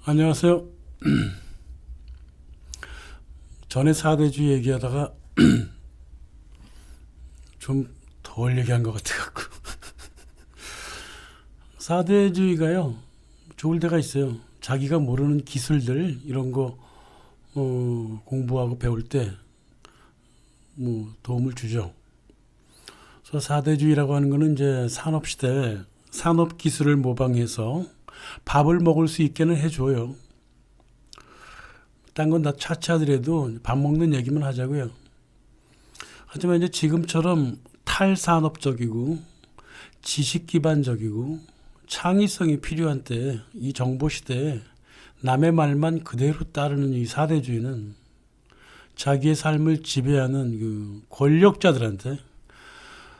안녕하세요. 전에 사대주의 얘기하다가 좀 덜 얘기한 것 같아갖고 사대주의가요 좋을 때가 있어요. 자기가 모르는 기술들 이런 거 공부하고 배울 때 뭐 도움을 주죠. 그래서 사대주의라고 하는 거는 이제 산업 시대 산업 기술을 모방해서 밥을 먹을 수 있게는 해줘요. 딴 건 다 차치하더라도 밥 먹는 얘기만 하자고요. 하지만 이제 지금처럼 탈산업적이고 지식 기반적이고 창의성이 필요한 때, 이 정보 시대에 남의 말만 그대로 따르는 이 사대주의는 자기의 삶을 지배하는 그 권력자들한테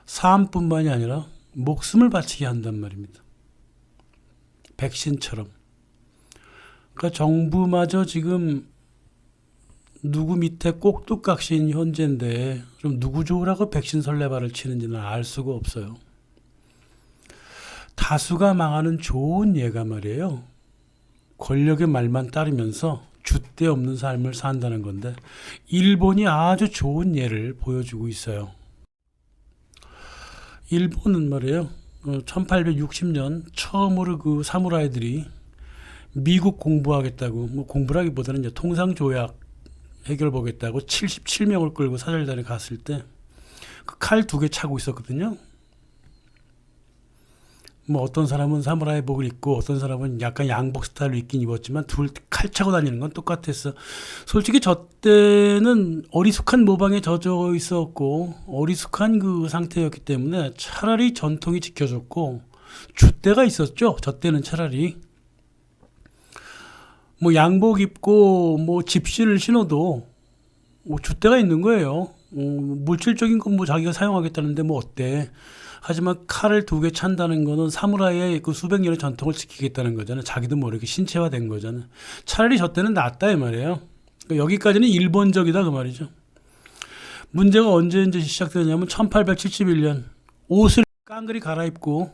삶뿐만이 아니라 목숨을 바치게 한단 말입니다. 백신처럼. 그러니까 정부마저 지금 누구 밑에 꼭두각시인 현재인데 좀 누구 좋으라고 백신 설레발을 치는지는 알 수가 없어요. 다수가 망하는 좋은 예가 말이에요. 권력의 말만 따르면서 줏대 없는 삶을 산다는 건데 일본이 아주 좋은 예를 보여주고 있어요. 일본은 말이에요. 1860년 처음으로 그 사무라이들이 미국 공부하겠다고, 뭐 공부라기보다는 이제 통상조약 해결보겠다고 77명을 끌고 사절단에 갔을 때 그 칼 2개 차고 있었거든요. 뭐 어떤 사람은 사무라이복을 입고 어떤 사람은 약간 양복 스타일로 입긴 입었지만 둘 칼 차고 다니는 건 똑같았어. 솔직히 저 때는 어리숙한 모방에 젖어 있었고 어리숙한 그 상태였기 때문에 차라리 전통이 지켜졌고 줏대가 있었죠. 저 때는 차라리 뭐 양복 입고 뭐 집신을 신어도 뭐 줏대가 있는 거예요. 물질적인 건 뭐 자기가 사용하겠다는데 뭐 어때? 하지만 칼을 2개 찬다는 거는 사무라이의 그 수백 년의 전통을 지키겠다는 거잖아요. 자기도 모르게 신체화된 거잖아요. 차라리 저 때는 낫다 이 말이에요. 그러니까 여기까지는 일본적이다 그 말이죠. 문제가 언제 이제 시작되냐면 1871년 옷을 깡그리 갈아입고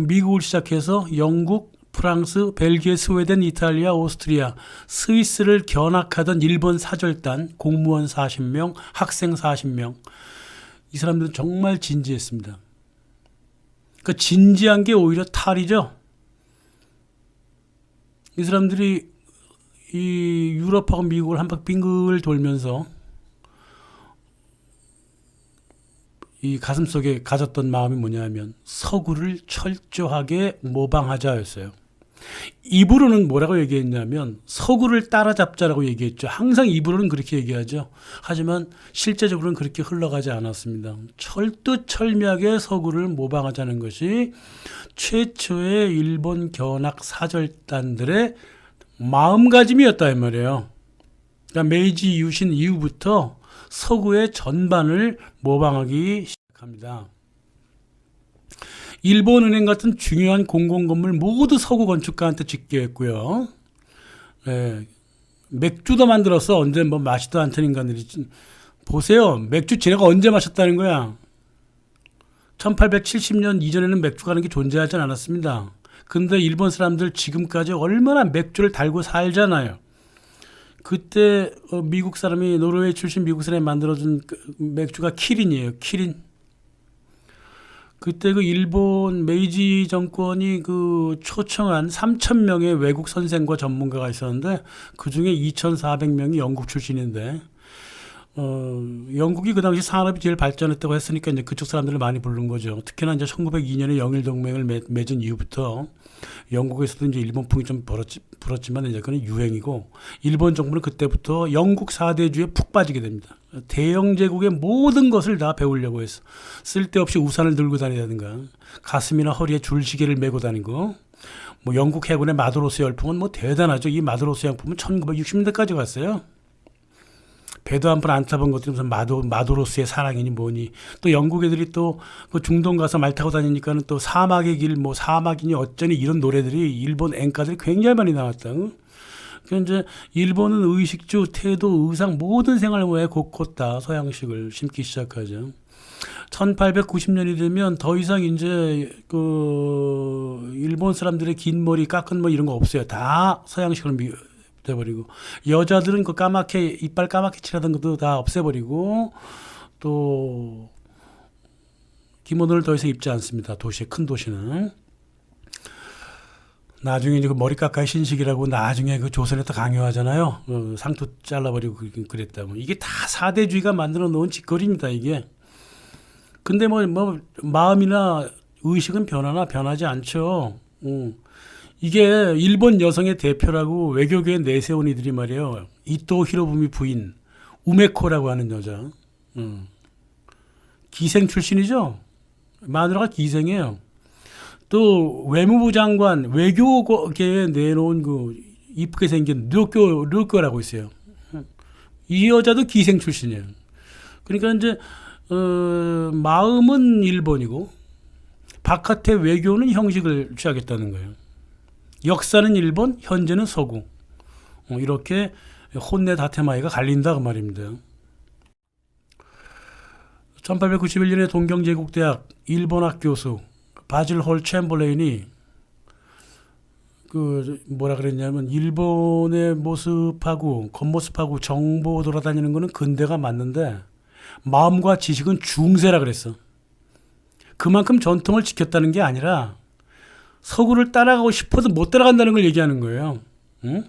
미국을 시작해서 영국, 프랑스, 벨기에, 스웨덴, 이탈리아, 오스트리아, 스위스를 견학하던 일본 사절단 공무원 40명, 학생 40명. 이 사람들은 정말 진지했습니다. 그러니까 진지한 게 오히려 탈이죠. 이 사람들이 이 유럽하고 미국을 한 바퀴 빙글 돌면서 이 가슴속에 가졌던 마음이 뭐냐면 서구를 철저하게 모방하자였어요. 입으로는 뭐라고 얘기했냐면 서구를 따라잡자라고 얘기했죠. 항상 입으로는 그렇게 얘기하죠. 하지만 실제적으로는 그렇게 흘러가지 않았습니다. 철두철미하게 서구를 모방하자는 것이 최초의 일본 견학 사절단들의 마음가짐이었다 이 말이에요. 그러니까 메이지 유신 이후부터 서구의 전반을 모방하기 시작합니다. 일본은행 같은 중요한 공공건물 모두 서구 건축가한테 짓게 했고요. 예, 맥주도 만들었어. 언제 뭐 마시도 않던 인간들이. 보세요. 맥주 지네가 언제 마셨다는 거야. 1870년 이전에는 맥주라는 게 존재하지 않았습니다. 근데 일본 사람들 지금까지 얼마나 맥주를 달고 살잖아요. 그때 미국 사람이 노르웨이 출신 미국 사람이 만들어준 맥주가 키린이에요. 키린. 그때 그 일본 메이지 정권이 그 초청한 3,000명의 외국 선생과 전문가가 있었는데 그 중에 2,400명이 영국 출신인데 영국이 그 당시 산업이 제일 발전했다고 했으니까 이제 그쪽 사람들을 많이 부른 거죠. 특히나 이제 1902년에 영일 동맹을 맺은 이후부터 영국에서도 이제 일본풍이 좀 불었지만 이제 그건 유행이고 일본 정부는 그때부터 영국 사대주의에 푹 빠지게 됩니다. 대영 제국의 모든 것을 다 배우려고 했어. 쓸데없이 우산을 들고 다니다든가 가슴이나 허리에 줄시계를 메고 다니고 뭐 영국 해군의 마드로스 열풍은 뭐 대단하죠. 이 마드로스 열풍은 1960년대까지 갔어요. 배도 한 번 안 타본 것들이 무슨 마도로스의 사랑이니 뭐니. 또 영국 애들이 또 그 중동 가서 말 타고 다니니까는 또 사막의 길, 뭐 사막이니 어쩌니 이런 노래들이 일본 엔가들이 굉장히 많이 나왔다. 그러니까 이제 일본은 의식주, 태도, 의상 모든 생활 모에 곳곳 다 서양식을 심기 시작하죠. 1890년이 되면 더 이상 이제 그 일본 사람들의 긴 머리 깎은 뭐 이런 거 없어요. 다 서양식으로 돼버리고, 여자들은 그 까맣게 이빨 까맣게 칠하던 것도 다 없애버리고, 또 기모노를 더 이상 입지 않습니다. 큰 도시는. 나중에 이제 그 머리 깎아의 신식이라고 나중에 그 조선에 또 강요하잖아요. 상투 잘라버리고 그랬다고. 이게 다 사대주의가 만들어 놓은 짓거리입니다, 이게. 근데 뭐 마음이나 의식은 변하지 않죠. 이게 일본 여성의 대표라고 외교계에 내세운 이들이 말이에요. 이토 히로부미 부인, 우메코라고 하는 여자. 기생 출신이죠. 마누라가 기생이에요. 또 외무부 장관, 외교계에 내놓은 그 이쁘게 생긴 류교라고 있어요. 이 여자도 기생 출신이에요. 그러니까 이제 마음은 일본이고 바깥의 외교는 형식을 취하겠다는 거예요. 역사는 일본, 현재는 서구. 이렇게 혼내 다테마이가 갈린다 그 말입니다. 1891년에 동경제국대학 일본학 교수 바질 홀 챔버레인이 그 뭐라 그랬냐면, 일본의 모습하고 겉모습하고 정보 돌아다니는 거는 근대가 맞는데 마음과 지식은 중세라 그랬어. 그만큼 전통을 지켰다는 게 아니라 서구를 따라가고 싶어도 못 따라간다는 걸 얘기하는 거예요. 응?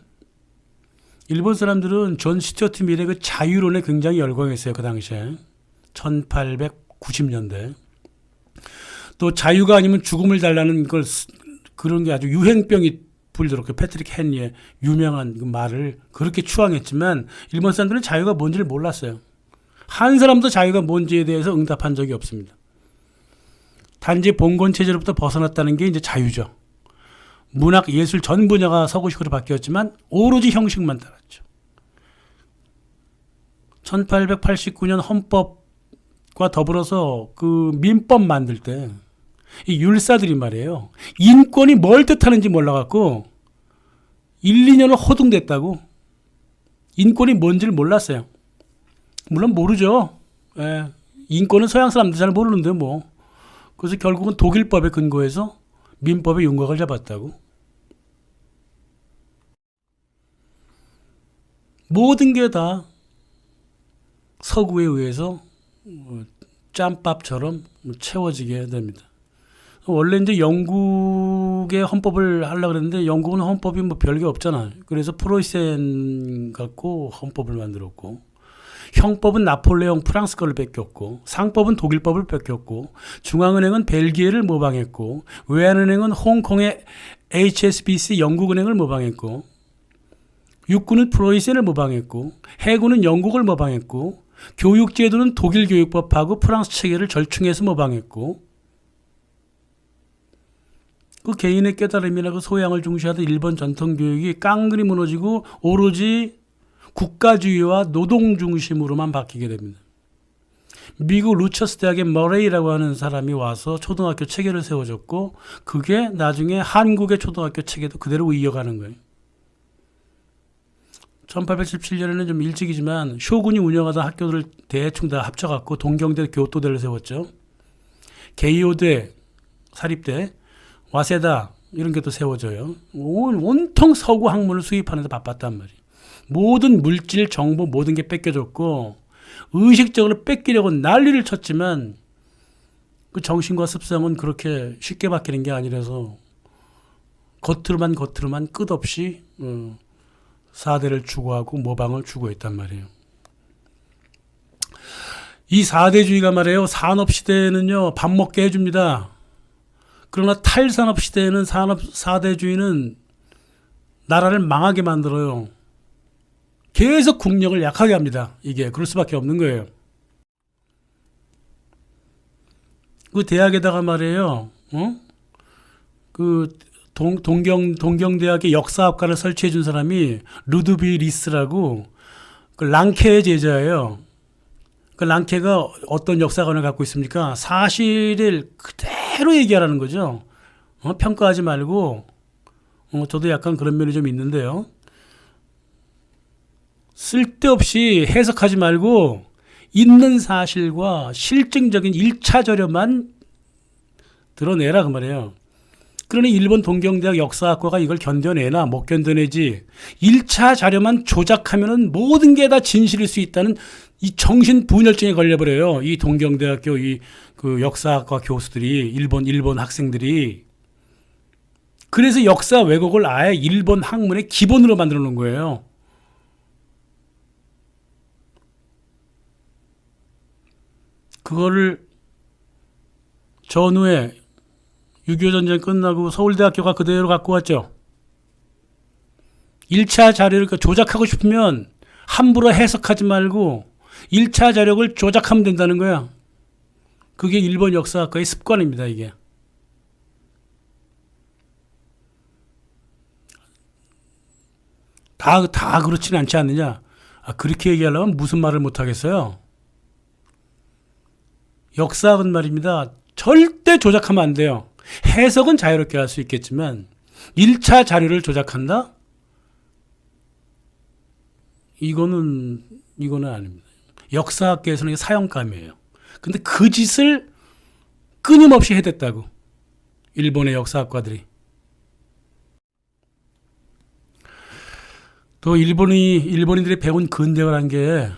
일본 사람들은 존 스튜어트 밀의 그 자유론에 굉장히 열광했어요. 그 당시에 1890년대. 또 자유가 아니면 죽음을 달라는 걸, 그런 게 아주 유행병이 불도록 그 패트릭 헨리의 유명한 그 말을 그렇게 추앙했지만 일본 사람들은 자유가 뭔지를 몰랐어요. 한 사람도 자유가 뭔지에 대해서 응답한 적이 없습니다. 단지 봉건 체제로부터 벗어났다는 게 이제 자유죠. 문학, 예술 전 분야가 서구식으로 바뀌었지만 오로지 형식만 따랐죠. 1889년 헌법과 더불어서 그 민법 만들 때 이 율사들이 말이에요. 인권이 뭘 뜻하는지 몰라갖고 1, 2년을 호둥댔다고. 인권이 뭔지를 몰랐어요. 물론 모르죠. 예. 인권은 서양 사람들 잘 모르는데 뭐. 그래서 결국은 독일법에 근거해서 민법의 윤곽을 잡았다고. 모든 게 다 서구에 의해서 짬밥처럼 채워지게 됩니다. 원래 이제 영국의 헌법을 하려고 그랬는데 영국은 헌법이 뭐 별게 없잖아. 그래서 프로이센 갖고 헌법을 만들었고, 형법은 나폴레옹 프랑스 거를 뺏겼고, 상법은 독일법을 뺏겼고, 중앙은행은 벨기에를 모방했고, 외환은행은 홍콩의 HSBC 영국은행을 모방했고, 육군은 프로이센을 모방했고, 해군은 영국을 모방했고, 교육제도는 독일 교육법하고 프랑스 체계를 절충해서 모방했고, 그 개인의 깨달음이나 그 소양을 중시하던 일본 전통 교육이 깡그리 무너지고 오로지 국가주의와 노동 중심으로만 바뀌게 됩니다. 미국 루처스 대학의 머레이라고 하는 사람이 와서 초등학교 체계를 세워줬고, 그게 나중에 한국의 초등학교 체계도 그대로 이어가는 거예요. 1817년에는 좀 일찍이지만 쇼군이 운영하던 학교들을 대충 다 합쳐갖고 동경대, 교토대를 세웠죠. 게이오대, 사립대, 와세다 이런 게 또 세워져요. 온통 서구 학문을 수입하는 데 바빴단 말이에요. 모든 물질, 정보 모든 게 뺏겨졌고 의식적으로 뺏기려고 난리를 쳤지만 그 정신과 습성은 그렇게 쉽게 바뀌는 게 아니라서 겉으로만 끝없이 사대를 추구하고 모방을 추구했단 말이에요. 이 사대주의가 말이에요. 산업시대에는요, 밥 먹게 해줍니다. 그러나 탈산업시대에는 사대주의는 나라를 망하게 만들어요. 계속 국력을 약하게 합니다. 이게 그럴 수밖에 없는 거예요. 그 대학에다가 말이에요, 그 동경대학의 역사학과를 설치해 준 사람이 루드비 리스라고, 그 랑케의 제자예요. 그 랑케가 어떤 역사관을 갖고 있습니까? 사실을 그대로 얘기하라는 거죠. 평가하지 말고. 저도 약간 그런 면이 좀 있는데요. 쓸데없이 해석하지 말고 있는 사실과 실증적인 1차 자료만 드러내라 그 말이에요. 그러니 일본 동경대학 역사학과가 이걸 견뎌내나 못 견뎌내지 1차 자료만 조작하면은 모든 게 다 진실일 수 있다는 이 정신 분열증에 걸려버려요. 이 동경대학교 그 역사학과 교수들이 일본 학생들이. 그래서 역사 왜곡을 아예 일본 학문의 기본으로 만들어 놓은 거예요. 그거를 전후에 6.25 전쟁 끝나고 서울대학교가 그대로 갖고 왔죠. 1차 자료를 조작하고 싶으면 함부로 해석하지 말고 1차 자료를 조작하면 된다는 거야. 그게 일본 역사학과의 습관입니다, 이게. 다 그렇지는 않지 않느냐. 그렇게 얘기하려면 무슨 말을 못 하겠어요. 역사학은 말입니다. 절대 조작하면 안 돼요. 해석은 자유롭게 할 수 있겠지만 1차 자료를 조작한다? 이거는 아닙니다. 역사학계에서는 사형감이에요. 근데 그 짓을 끊임없이 해댔다고. 일본의 역사학과들이. 또 일본인들이 배운 근대화란 게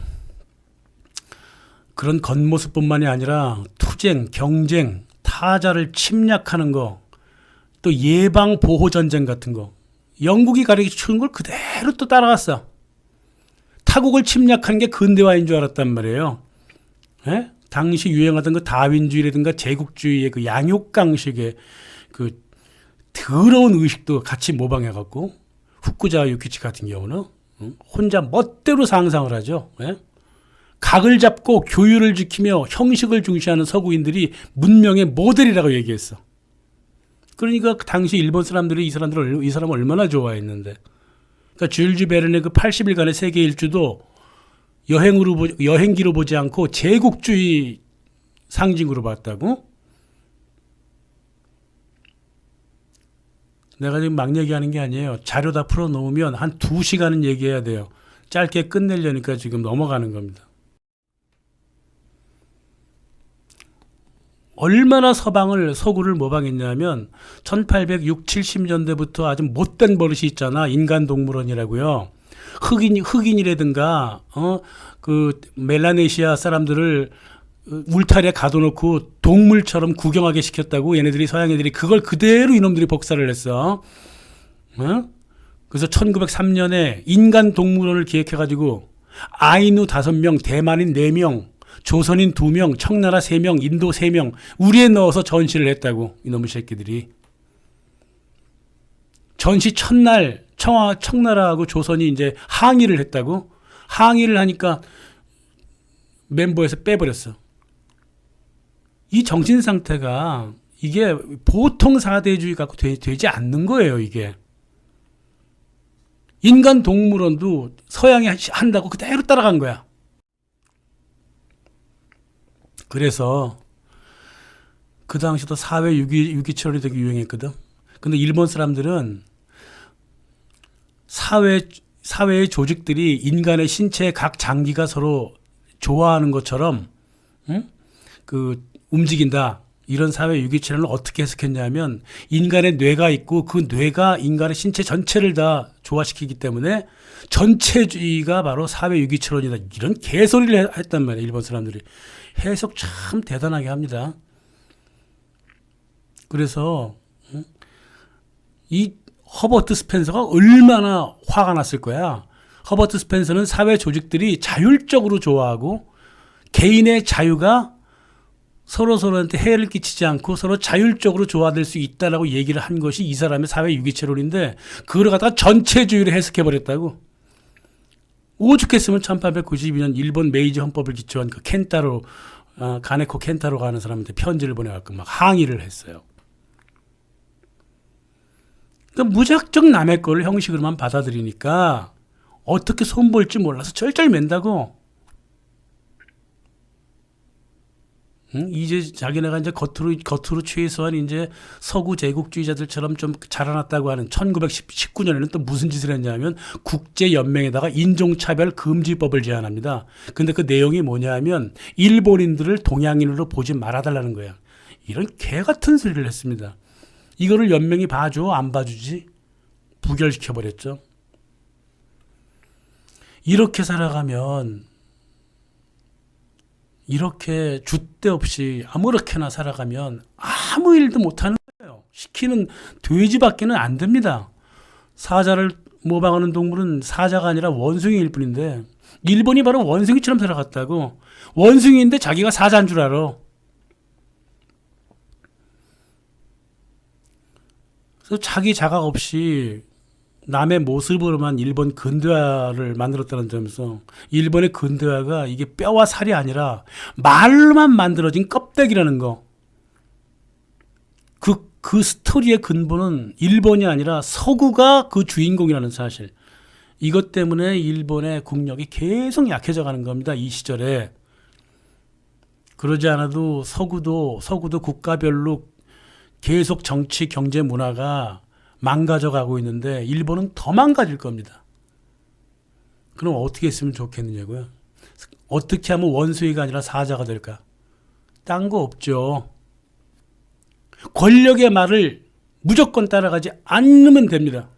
그런 겉모습뿐만이 아니라 투쟁, 경쟁, 타자를 침략하는 거, 또 예방 보호 전쟁 같은 거. 영국이 가르쳐준 걸 그대로 또 따라갔어. 타국을 침략하는 게 근대화인 줄 알았단 말이에요. 예? 당시 유행하던 그 다윈주의라든가 제국주의의 그 양육강식의 그 더러운 의식도 같이 모방해갖고 후쿠자와 유키치 같은 경우는 혼자 멋대로 상상을 하죠. 예? 각을 잡고 교율을 지키며 형식을 중시하는 서구인들이 문명의 모델이라고 얘기했어. 그러니까 그 당시 일본 사람들이 이 사람을 얼마나 좋아했는데. 그러니까 줄즈 베른의 그 80일간의 세계 일주도 여행기로 보지 않고 제국주의 상징으로 봤다고? 내가 지금 막 얘기하는 게 아니에요. 자료 다 풀어놓으면 한 2시간은 얘기해야 돼요. 짧게 끝내려니까 지금 넘어가는 겁니다. 얼마나 서구를 모방했냐면 1860, 70년대부터 아주 못된 버릇이 있잖아. 인간동물원이라고요. 흑인이라든가 그 멜라네시아 사람들을 울타리에 가둬놓고 동물처럼 구경하게 시켰다고 얘네들이 서양 애들이 그걸 그대로 이놈들이 복사를 했어. 그래서 1903년에 인간동물원을 기획해가지고 아이누 5명, 대만인 4명, 조선인 2명, 청나라 3명, 인도 3명 우리에 넣어서 전시를 했다고 이놈의 새끼들이. 전시 첫날 청나라하고 조선이 이제 항의를 했다고. 항의를 하니까 멤버에서 빼버렸어. 이 정신 상태가 이게 보통 사대주의 갖고 되지 않는 거예요, 이게. 인간 동물원도 서양이 한다고 그대로 따라간 거야. 그래서 그 당시도 사회 유기체론이 되게 유행했거든. 근데 일본 사람들은 사회의 조직들이 인간의 신체의 각 장기가 서로 좋아하는 것처럼 그 움직인다. 이런 사회 유기체론을 어떻게 해석했냐면 인간의 뇌가 있고 그 뇌가 인간의 신체 전체를 다 조화시키기 때문에 전체주의가 바로 사회 유기체론이다. 이런 개소리를 했단 말이에요. 일본 사람들이. 해석 참 대단하게 합니다. 그래서 이 허버트 스펜서가 얼마나 화가 났을 거야. 허버트 스펜서는 사회 조직들이 자율적으로 좋아하고 개인의 자유가 서로한테 해를 끼치지 않고 서로 자율적으로 조화될 수 있다라고 얘기를 한 것이 이 사람의 사회 유기체론인데 그걸 갖다가 전체주의로 해석해버렸다고. 오죽했으면 1892년 일본 메이지 헌법을 기초한 그 켄타로 가네코 켄타로가 하는 사람한테 편지를 보내갖고 막 항의를 했어요. 그러니까 무작정 남의 걸 형식으로만 받아들이니까 어떻게 손볼지 몰라서 쩔쩔맨다고. 응? 이제 자기네가 이제 겉으로 최소한 이제 서구 제국주의자들처럼 좀 자라났다고 하는 1919년에는 또 무슨 짓을 했냐면 국제연맹에다가 인종차별 금지법을 제안합니다. 근데 그 내용이 뭐냐면 일본인들을 동양인으로 보지 말아달라는 거야. 이런 개 같은 소리를 했습니다. 이거를 연맹이 봐줘? 안 봐주지? 부결시켜버렸죠. 이렇게 살아가면 이렇게 줏대 없이 아무렇게나 살아가면 아무 일도 못하는 거예요. 시키는 돼지밖에는 안 됩니다. 사자를 모방하는 동물은 사자가 아니라 원숭이일 뿐인데 일본이 바로 원숭이처럼 살아갔다고. 원숭이인데 자기가 사자인 줄 알아. 그래서 자기 자각 없이 남의 모습으로만 일본 근대화를 만들었다는 점에서 일본의 근대화가 이게 뼈와 살이 아니라 말로만 만들어진 껍데기라는 거. 그 스토리의 근본은 일본이 아니라 서구가 그 주인공이라는 사실. 이것 때문에 일본의 국력이 계속 약해져 가는 겁니다. 이 시절에. 그러지 않아도 서구도 국가별로 계속 정치, 경제, 문화가 망가져 가고 있는데 일본은 더 망가질 겁니다. 그럼 어떻게 했으면 좋겠느냐고요? 어떻게 하면 원숭이가 아니라 사자가 될까? 딴 거 없죠. 권력의 말을 무조건 따라가지 않으면 됩니다.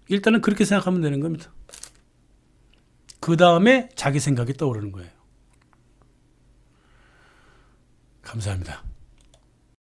일단은 그렇게 생각하면 되는 겁니다. 그 다음에 자기 생각이 떠오르는 거예요. 감사합니다.